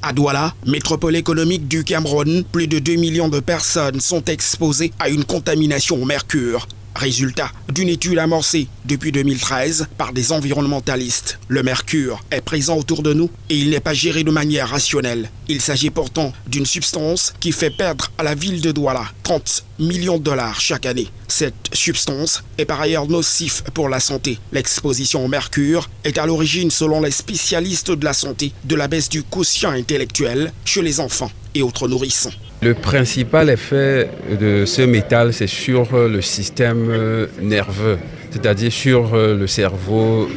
À Douala, métropole économique du Cameroun, plus de 2 millions de personnes sont exposées à une contamination au mercure. Résultat d'une étude amorcée depuis 2013 par des environnementalistes. Le mercure est présent autour de nous et il n'est pas géré de manière rationnelle. Il s'agit pourtant d'une substance qui fait perdre à la ville de Douala 30 millions de dollars chaque année. Cette substance est par ailleurs nocive pour la santé. L'exposition au mercure est à l'origine, selon les spécialistes de la santé, de la baisse du quotient intellectuel chez les enfants et autres nourrissons. Le principal effet de ce métal, c'est sur le système nerveux, c'est-à-dire sur le cerveau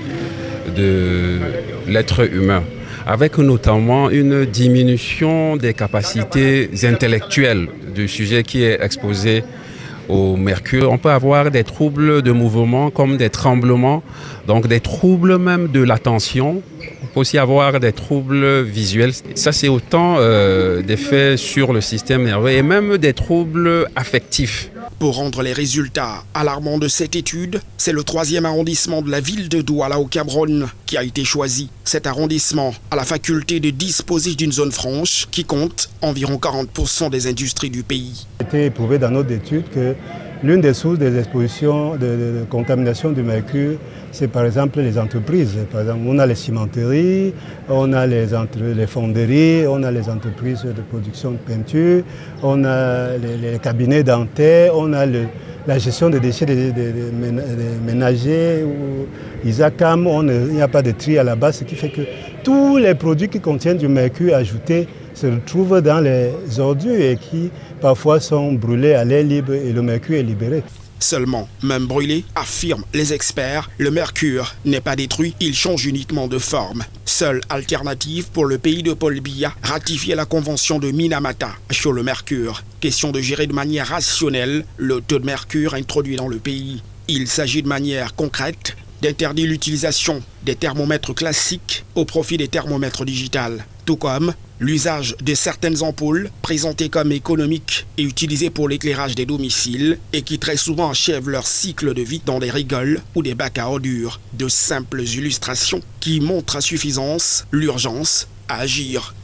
de l'être humain, avec notamment une diminution des capacités intellectuelles du sujet qui est exposé au mercure. On peut avoir des troubles de mouvement comme des tremblements, donc des troubles même de l'attention. On peut aussi avoir des troubles visuels. Ça, c'est autant d'effets sur le système nerveux et même des troubles affectifs. Pour rendre les résultats alarmants de cette étude, c'est le 3e arrondissement de la ville de Douala au Cameroun qui a été choisi. Cet arrondissement a la faculté de disposer d'une zone franche qui compte environ 40% des industries du pays. Il a été éprouvé dans notre étude que l'une des sources des expositions de contamination du mercure, c'est par exemple les entreprises. Par exemple, on a les cimenteries, on a les fonderies, on a les entreprises de production de peinture, on a les cabinets dentaires, on a la gestion des déchets des ménagers, ISACAM, il n'y a pas de tri à la base, ce qui fait que tous les produits qui contiennent du mercure ajouté se retrouvent dans les ordures et qui parfois sont brûlés à l'air libre et le mercure est libéré. Seulement, même brûlé, affirment les experts, le mercure n'est pas détruit, il change uniquement de forme. Seule alternative pour le pays de Paul Biya, ratifier la convention de Minamata sur le mercure. Question de gérer de manière rationnelle le taux de mercure introduit dans le pays. Il s'agit de manière concrète d'interdire l'utilisation des thermomètres classiques au profit des thermomètres digitales, tout comme l'usage de certaines ampoules présentées comme économiques et utilisées pour l'éclairage des domiciles et qui très souvent achèvent leur cycle de vie dans des rigoles ou des bacs à ordures. De simples illustrations qui montrent à suffisance l'urgence à agir.